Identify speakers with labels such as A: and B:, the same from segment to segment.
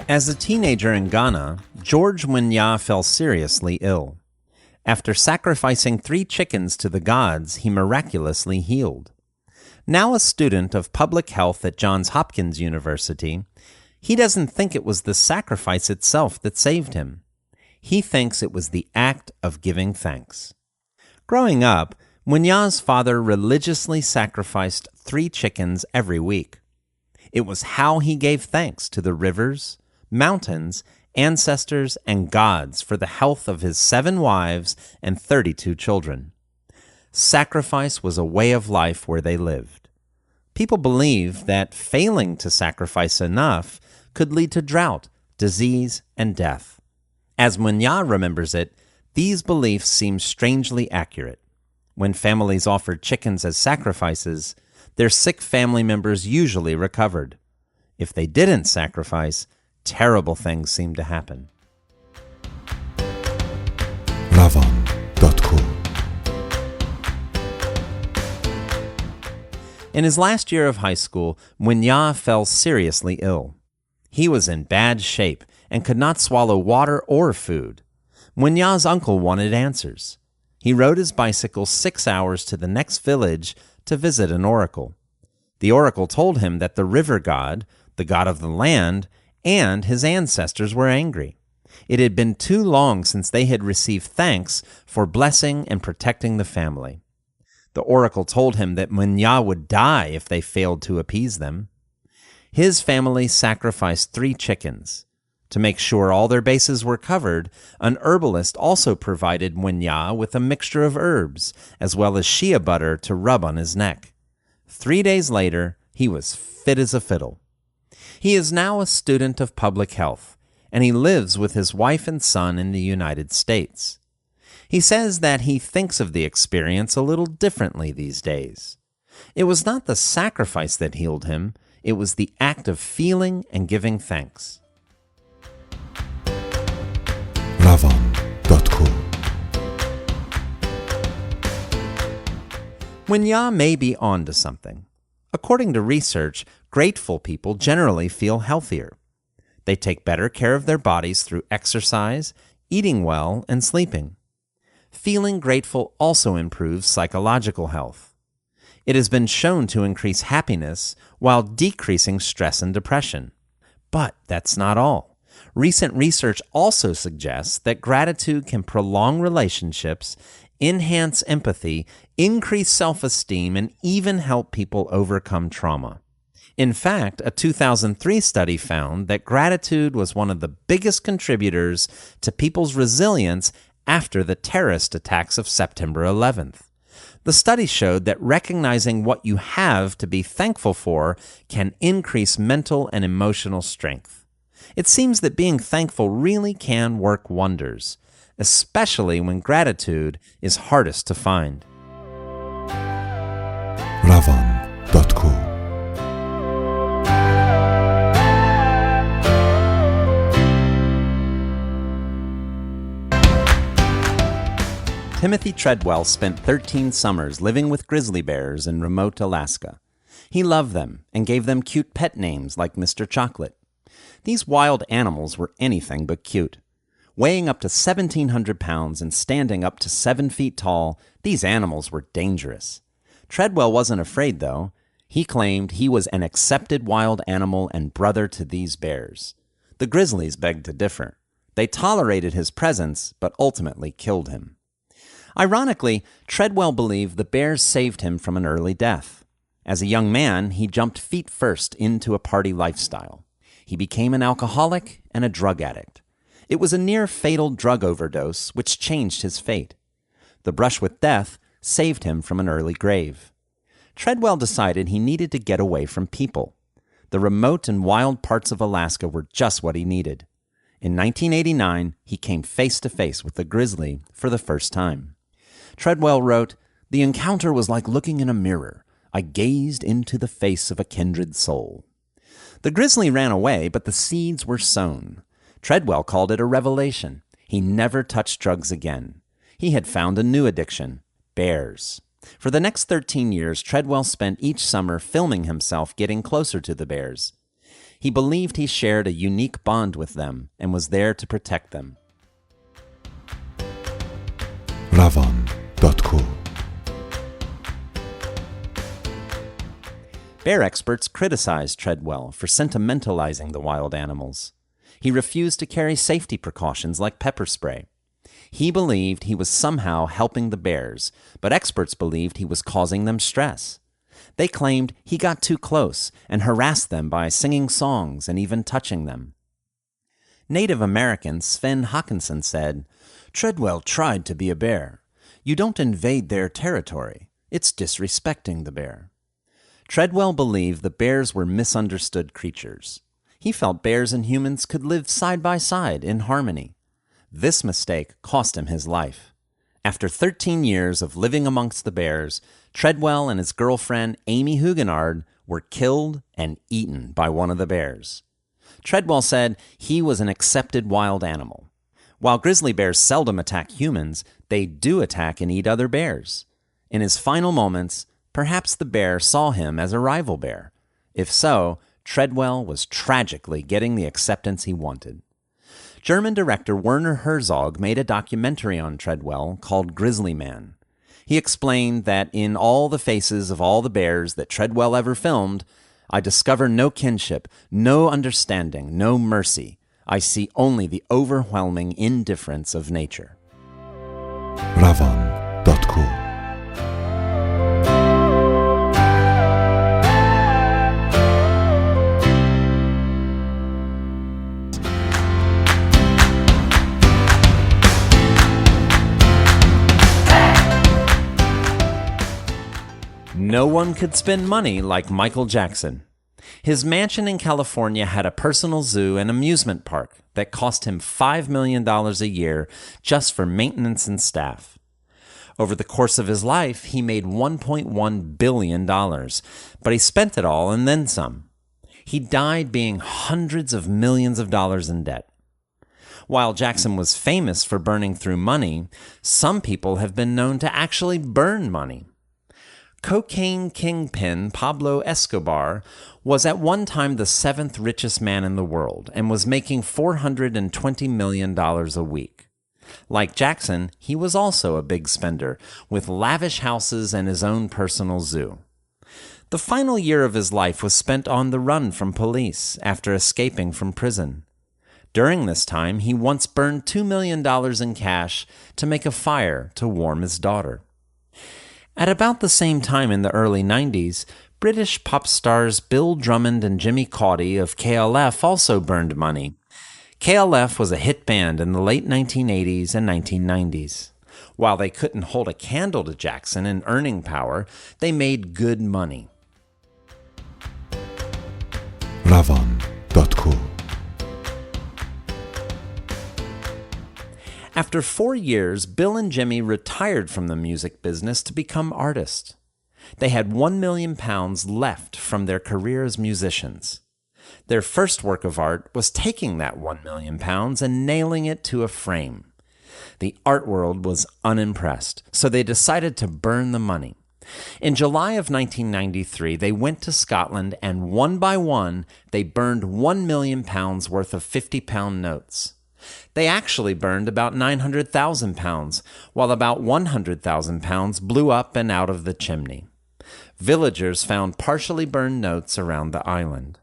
A: As a teenager in Ghana, George Munya fell seriously ill. After sacrificing 3 chickens to the gods, he miraculously healed. Now a student of public health at Johns Hopkins University, he doesn't think it was the sacrifice itself that saved him. He thinks it was the act of giving thanks. Growing up, Munya's father religiously sacrificed 3 chickens every week. It was how he gave thanks to the rivers, mountains, ancestors, and gods for the health of his 7 wives and 32 children. Sacrifice was a way of life where they lived. People believed that failing to sacrifice enough could lead to drought, disease, and death. As Munya remembers it, these beliefs seem strangely accurate. When families offered chickens as sacrifices, their sick family members usually recovered. If they didn't sacrifice, terrible things seemed to happen.
B: Ravon.co.
A: In his last year of high school, Munya fell seriously ill. He was in bad shape and could not swallow water or food. Munya's uncle wanted answers. He rode his bicycle 6 hours to the next village to visit an oracle. The oracle told him that the river god, the god of the land, and his ancestors were angry. It had been too long since they had received thanks for blessing and protecting the family. The oracle told him that Munya would die if they failed to appease them. His family sacrificed 3 chickens. To make sure all their bases were covered, an herbalist also provided Munya with a mixture of herbs, as well as shea butter to rub on his neck. 3 days later, he was fit as a fiddle. He is now a student of public health, and he lives with his wife and son in the United States. He says that he thinks of the experience a little differently these days. It was not the sacrifice that healed him, it was the act of feeling and giving thanks.
B: Ravon.co.
A: Munya may be on to something. According to research, grateful people generally feel healthier. They take better care of their bodies through exercise, eating well, and sleeping. Feeling grateful also improves psychological health. It has been shown to increase happiness while decreasing stress and depression. But that's not all. Recent research also suggests that gratitude can prolong relationships, enhance empathy, increase self-esteem, and even help people overcome trauma. In fact, a 2003 study found that gratitude was one of the biggest contributors to people's resilience after the terrorist attacks of September 11th. The study showed that recognizing what you have to be thankful for can increase mental and emotional strength. It seems that being thankful really can work wonders, especially when gratitude is hardest to find.
B: Ravon.co.
A: Timothy Treadwell spent 13 summers living with grizzly bears in remote Alaska. He loved them and gave them cute pet names like Mr. Chocolate. These wild animals were anything but cute. Weighing up to 1,700 pounds and standing up to 7 feet tall, these animals were dangerous. Treadwell wasn't afraid, though. He claimed he was an accepted wild animal and brother to these bears. The grizzlies begged to differ. They tolerated his presence, but ultimately killed him. Ironically, Treadwell believed the bears saved him from an early death. As a young man, he jumped feet first into a party lifestyle. He became an alcoholic and a drug addict. It was a near-fatal drug overdose which changed his fate. The brush with death saved him from an early grave. Treadwell decided he needed to get away from people. The remote and wild parts of Alaska were just what he needed. In 1989, he came face to face with the grizzly for the first time. Treadwell wrote, "The encounter was like looking in a mirror. I gazed into the face of a kindred soul." The grizzly ran away, but the seeds were sown. Treadwell called it a revelation. He never touched drugs again. He had found a new addiction, bears. For the next 13 years, Treadwell spent each summer filming himself getting closer to the bears. He believed he shared a unique bond with them and was there to protect them.
B: Ravon.co.
A: Bear experts criticized Treadwell for sentimentalizing the wild animals. He refused to carry safety precautions like pepper spray. He believed he was somehow helping the bears, but experts believed he was causing them stress. They claimed he got too close and harassed them by singing songs and even touching them. Native American Sven Hawkinson said, "Treadwell tried to be a bear. You don't invade their territory. It's disrespecting the bear." Treadwell believed the bears were misunderstood creatures. He felt bears and humans could live side by side in harmony. This mistake cost him his life. After 13 years of living amongst the bears, Treadwell and his girlfriend Amy Huguenard were killed and eaten by one of the bears. Treadwell said he was an accepted wild animal. While grizzly bears seldom attack humans, they do attack and eat other bears. In his final moments, perhaps the bear saw him as a rival bear. If so, Treadwell was tragically getting the acceptance he wanted. German director Werner Herzog made a documentary on Treadwell called Grizzly Man. He explained that in all the faces of all the bears that Treadwell ever filmed, I discover no kinship, no understanding, no mercy. I see only the overwhelming indifference of nature.
B: Ravon.co.
A: No one could spend money like Michael Jackson. His mansion in California had a personal zoo and amusement park that cost him $5 million a year just for maintenance and staff. Over the course of his life, he made $1.1 billion, but he spent it all and then some. He died being hundreds of millions of dollars in debt. While Jackson was famous for burning through money, some people have been known to actually burn money. Cocaine kingpin Pablo Escobar was at one time the 7th richest man in the world and was making $420 million a week. Like Jackson, he was also a big spender, with lavish houses and his own personal zoo. The final year of his life was spent on the run from police after escaping from prison. During this time, he once burned $2 million in cash to make a fire to warm his daughter. At about the same time in the early 90s, British pop stars Bill Drummond and Jimmy Cauty of KLF also burned money. KLF was a hit band in the late 1980s and 1990s. While they couldn't hold a candle to Jackson in earning power, they made good money.
B: Ravon.co.
A: After 4 years, Bill and Jimmy retired from the music business to become artists. They had £1 million left from their career as musicians. Their first work of art was taking that £1 million and nailing it to a frame. The art world was unimpressed, so they decided to burn the money. In July of 1993, they went to Scotland and one by one, they burned £1 million worth of 50-pound notes. They actually burned about £900,000, while about £100,000 blew up and out of the chimney. Villagers found partially burned notes around the island.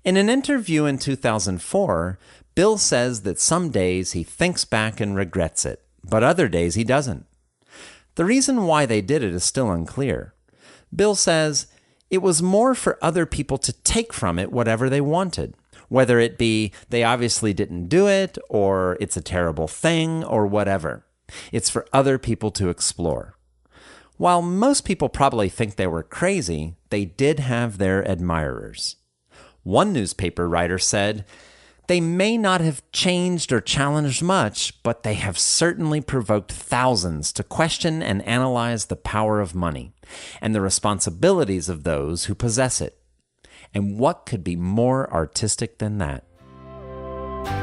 A: In an interview in 2004, Bill says that some days he thinks back and regrets it, but other days he doesn't. The reason why they did it is still unclear. Bill says, "It was more for other people to take from it whatever they wanted. Whether it be they obviously didn't do it, or it's a terrible thing, or whatever. It's for other people to explore." While most people probably think they were crazy, they did have their admirers. One newspaper writer said, "They may not have changed or challenged much, but they have certainly provoked thousands to question and analyze the power of money and the responsibilities of those who possess it." And what could be more artistic than that?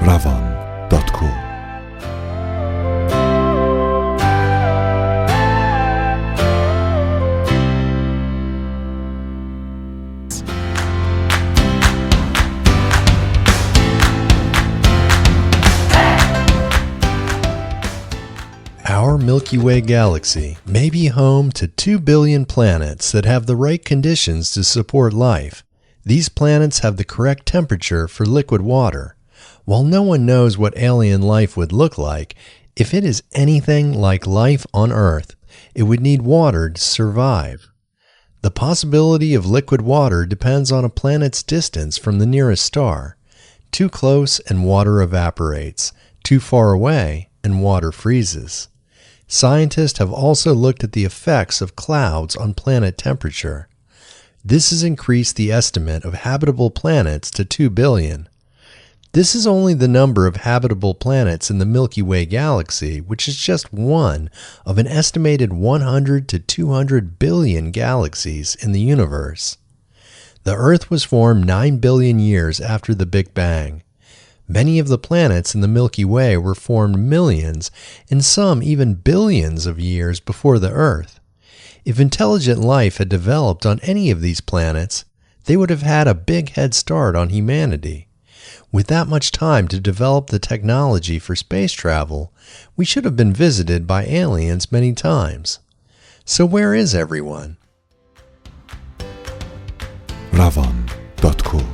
B: Ravon.co.
C: Our Milky Way galaxy may be home to 2 billion planets that have the right conditions to support life. These planets have the correct temperature for liquid water. While no one knows what alien life would look like, if it is anything like life on Earth, it would need water to survive. The possibility of liquid water depends on a planet's distance from the nearest star. Too close and water evaporates. Too far away and water freezes. Scientists have also looked at the effects of clouds on planet temperature. This has increased the estimate of habitable planets to 2 billion. This is only the number of habitable planets in the Milky Way galaxy, which is just one of an estimated 100 to 200 billion galaxies in the universe. The Earth was formed 9 billion years after the Big Bang. Many of the planets in the Milky Way were formed millions and some even billions of years before the Earth. If intelligent life had developed on any of these planets, they would have had a big head start on humanity. With that much time to develop the technology for space travel, we should have been visited by aliens many times. So where is everyone?
B: Ravon.co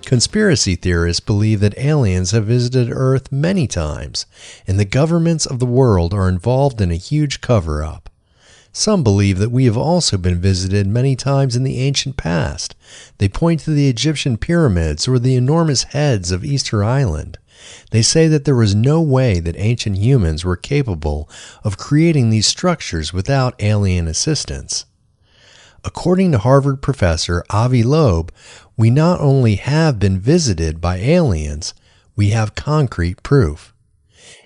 C: Conspiracy theorists believe that aliens have visited Earth many times, and the governments of the world are involved in a huge cover-up. Some believe that we have also been visited many times in the ancient past. They point to the Egyptian pyramids or the enormous heads of Easter Island. They say that there was no way that ancient humans were capable of creating these structures without alien assistance. According to Harvard professor Avi Loeb, we not only have been visited by aliens, we have concrete proof.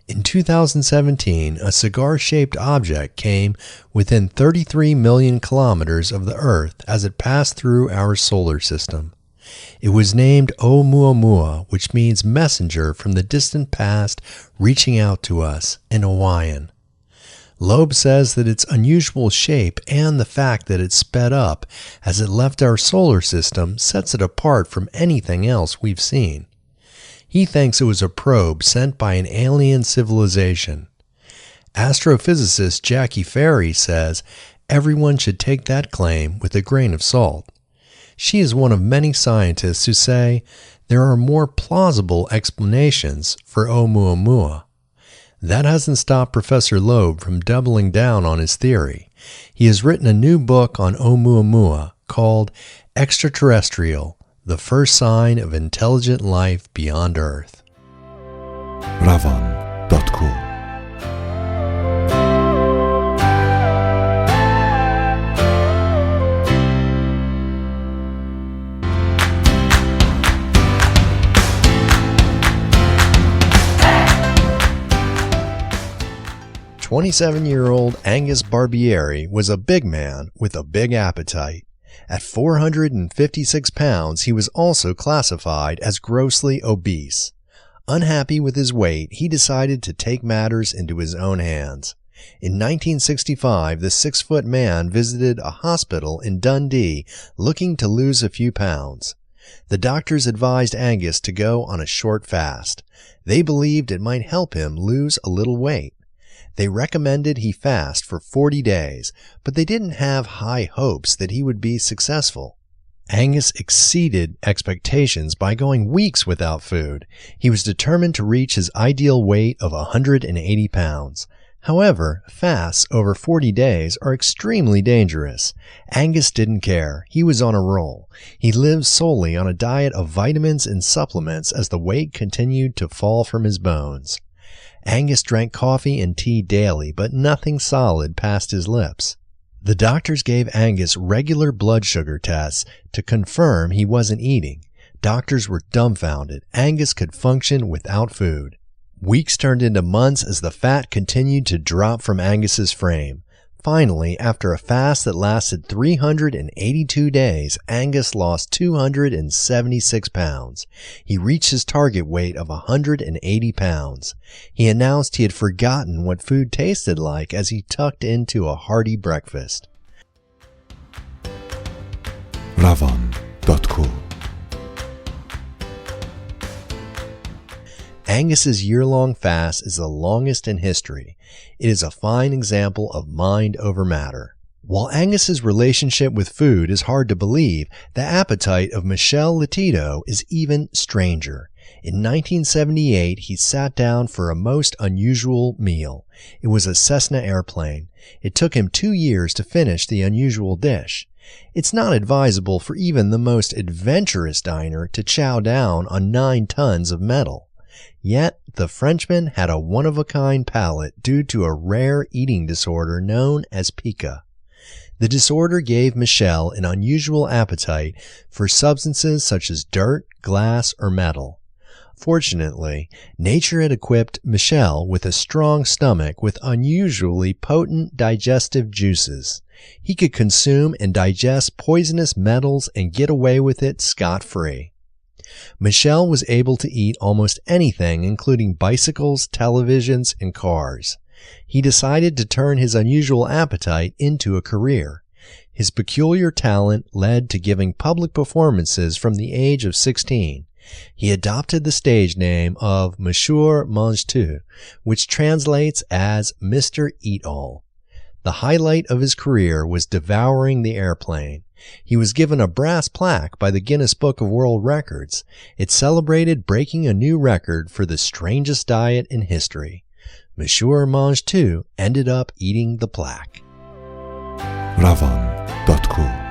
C: In 2017, a cigar-shaped object came within 33 million kilometers of the Earth as it passed through our solar system. It was named Oumuamua, which means messenger from the distant past reaching out to us in Hawaiian. Loeb says that its unusual shape and the fact that it sped up as it left our solar system sets it apart from anything else we've seen. He thinks it was a probe sent by an alien civilization. Astrophysicist Jackie Ferry says everyone should take that claim with a grain of salt. She is one of many scientists who say there are more plausible explanations for Oumuamua. That hasn't stopped Professor Loeb from doubling down on his theory. He has written a new book on Oumuamua called Extraterrestrial: The First Sign of Intelligent Life Beyond Earth.
B: Ravon.co
C: 27-year-old Angus Barbieri was a big man with a big appetite. At 456 pounds, he was also classified as grossly obese. Unhappy with his weight, he decided to take matters into his own hands. In 1965, the 6-foot man visited a hospital in Dundee looking to lose a few pounds. The doctors advised Angus to go on a short fast. They believed it might help him lose a little weight. They recommended he fast for 40 days, but they didn't have high hopes that he would be successful. Angus exceeded expectations by going weeks without food. He was determined to reach his ideal weight of 180 pounds. However, fasts over 40 days are extremely dangerous. Angus didn't care. He was on a roll. He lived solely on a diet of vitamins and supplements as the weight continued to fall from his bones. Angus drank coffee and tea daily, but nothing solid passed his lips. The doctors gave Angus regular blood sugar tests to confirm he wasn't eating. Doctors were dumbfounded. Angus could function without food. Weeks turned into months as the fat continued to drop from Angus's frame. Finally, after a fast that lasted 382 days, Angus lost 276 pounds. He reached his target weight of 180 pounds. He announced he had forgotten what food tasted like as he tucked into a hearty breakfast.
B: Ravon.co
C: Angus's year-long fast is the longest in history. It is a fine example of mind over matter. While Angus's relationship with food is hard to believe, the appetite of Michel Lotito is even stranger. In 1978, he sat down for a most unusual meal. It was a Cessna airplane. It took him 2 years to finish the unusual dish. It's not advisable for even the most adventurous diner to chow down on 9 tons of metal. Yet, the Frenchman had a one-of-a-kind palate due to a rare eating disorder known as pica. The disorder gave Michel an unusual appetite for substances such as dirt, glass, or metal. Fortunately, nature had equipped Michel with a strong stomach with unusually potent digestive juices. He could consume and digest poisonous metals and get away with it scot-free. Michel was able to eat almost anything, including bicycles, televisions, and cars. He decided to turn his unusual appetite into a career. His peculiar talent led to giving public performances from the age of 16. He adopted the stage name of Monsieur Mange-Tout, which translates as Mr. Eat-All. The highlight of his career was devouring the airplane. He was given a brass plaque by the Guinness Book of World Records. It celebrated breaking a new record for the strangest diet in history. Monsieur Mange-Tout ended up eating the plaque.
B: Ravon.co